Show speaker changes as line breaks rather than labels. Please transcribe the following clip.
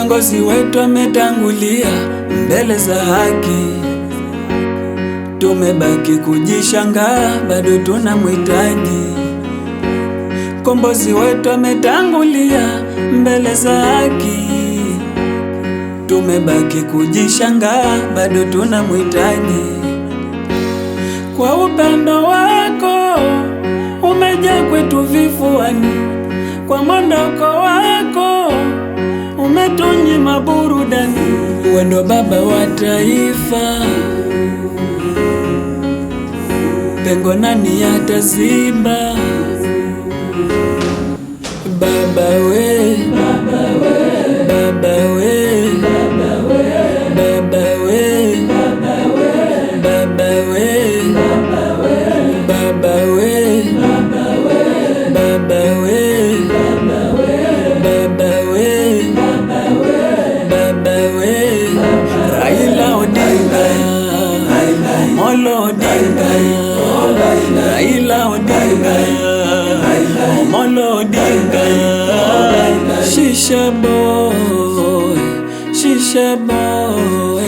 Kiongozi wetu ametangulia mbele za haki, tumebaki kujishangaa, bado tunamhitaji. Kombozi wetu ametangulia mbele za haki, tumebaki kujishangaa, bado tunamhitaji. Kwa upendo wako umejaa kwetu vifuani, kwa mondoko wako umetunyima burudani. Wewe ndo baba wa taifa, pengo nani ataziba? Baba we, baba we, baba we, baba we, baba we, baba we, baba we, baba we, baba we, baba we. Raila Odinga, Omolo Odinga, Raila Odinga, Omolo Odinga. Shisha boy, shisha boy.